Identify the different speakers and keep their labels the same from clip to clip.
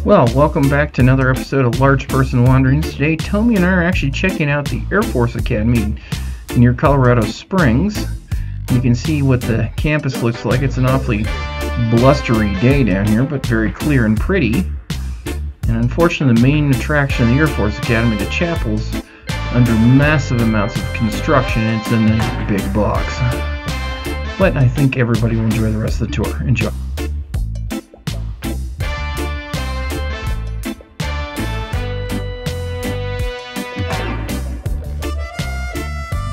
Speaker 1: Well, welcome back to another episode of Large Person Wanderings. Today, Tommy and I are actually checking out the Air Force Academy near Colorado Springs. You can see what the campus looks like. It's an awfully blustery day down here, but very clear and pretty. And unfortunately, the main attraction of the Air Force Academy, the chapel's under massive amounts of construction, and it's in a big box. But I think everybody will enjoy the rest of the tour. Enjoy.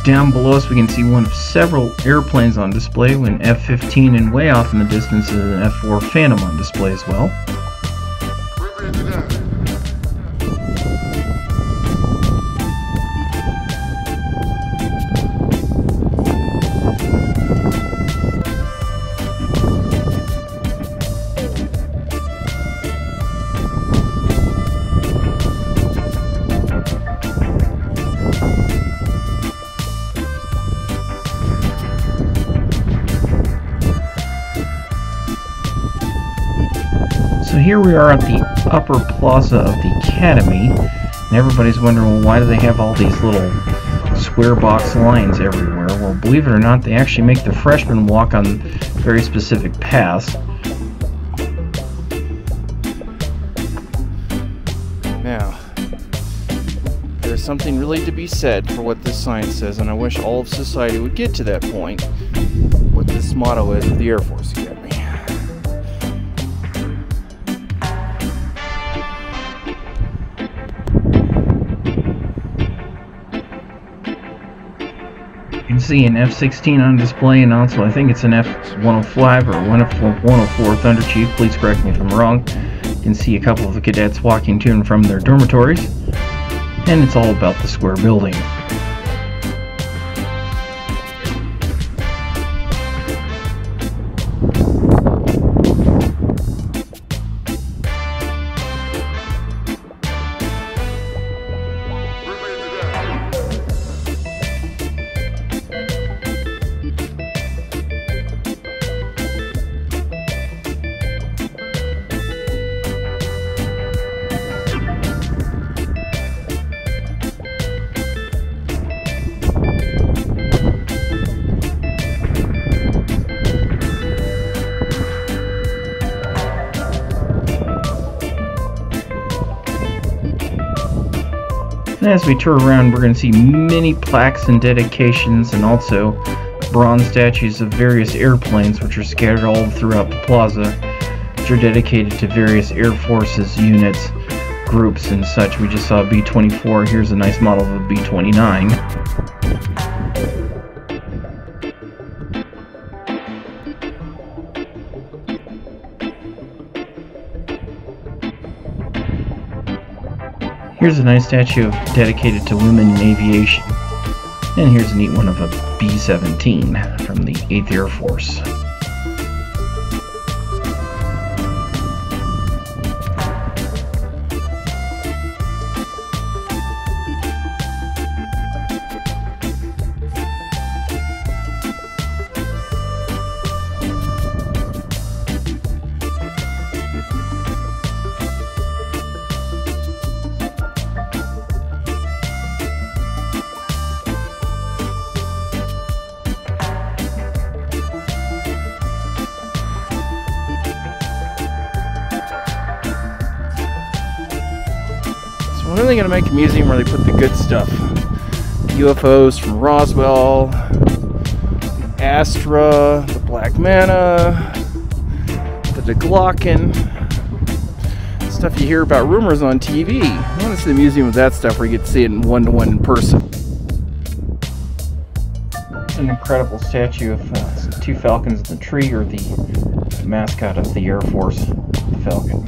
Speaker 1: Down below us we can see one of several airplanes on display, an F-15, and way off in the distance is an F-4 Phantom on display as well. So here we are at the upper plaza of the Academy, and everybody's wondering, well, why do they have all these little square box lines everywhere? Well, believe it or not, they actually make the freshmen walk on very specific paths. Now, there's something really to be said for what this sign says, and I wish all of society would get to that point, what this motto is of the Air Force Academy. You can see an F-16 on display, and also I think it's an F-105 or 104 Thunder Chief. Please correct me if I'm wrong. You can see a couple of the cadets walking to and from their dormitories, and it's all about the square building. And as we tour around, we're going to see many plaques and dedications, and also bronze statues of various airplanes which are scattered all throughout the plaza, which are dedicated to various Air Forces, units, groups, and such. We just saw a B-24. Here's a nice model of a B-29. Here's a nice statue dedicated to women in aviation. And here's a neat one of a B-17 from the 8th Air Force. When are they going to make a museum where they put the good stuff? UFOs from Roswell, the Astra, the Black Manta, the DeGlocken, stuff you hear about rumors on TV. I want to see the museum of that stuff where you get to see it in one-to-one in person. It's an incredible statue of two falcons in the tree, or the mascot of the Air Force, the Falcon.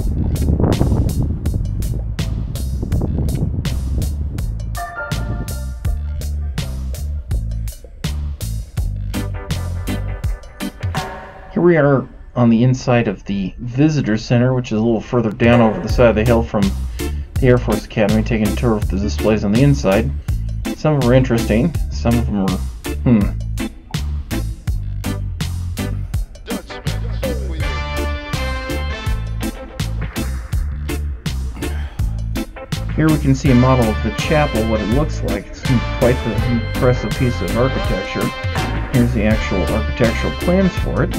Speaker 1: Here we are on the inside of the Visitor Center, which is a little further down over the side of the hill from the Air Force Academy, taking a tour of the displays on the inside. Some of them are interesting, some of them are, Here we can see a model of the chapel, what it looks like. It's quite the impressive piece of architecture. Here's the actual architectural plans for it.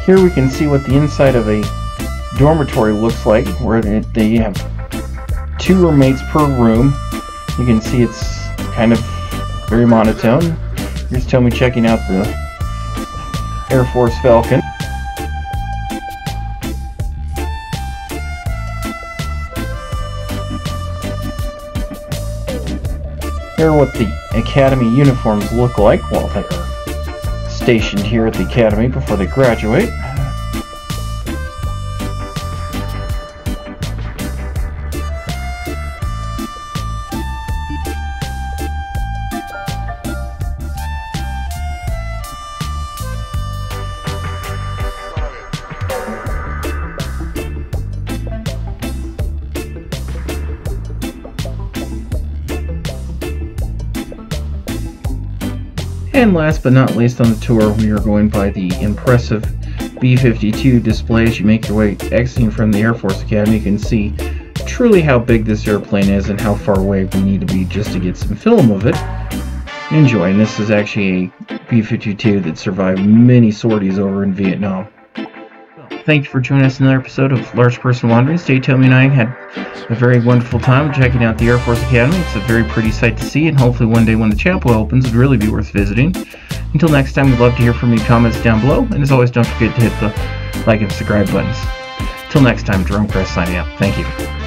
Speaker 1: Here we can see what the inside of a dormitory looks like, where they have 2 roommates per room. You can see it's kind of very monotone. Here's Tommy checking out the Air Force Falcon. Here are what the Academy uniforms look like while they are stationed here at the Academy before they graduate. And last but not least on the tour, we are going by the impressive B-52 display. As you make your way exiting from the Air Force Academy, you can see truly how big this airplane is and how far away we need to be just to get some film of it. Enjoy. And this is actually a B-52 that survived many sorties over in Vietnam. Thank you for joining us in another episode of Large Person Wanderings. Today, Tommy and I had a very wonderful time checking out the Air Force Academy. It's a very pretty sight to see, and hopefully one day when the chapel opens, it'd really be worth visiting. Until next time, we'd love to hear from you. Comments down below, and as always, don't forget to hit the like and subscribe buttons. Till next time, Jerome Kress signing out. Thank you.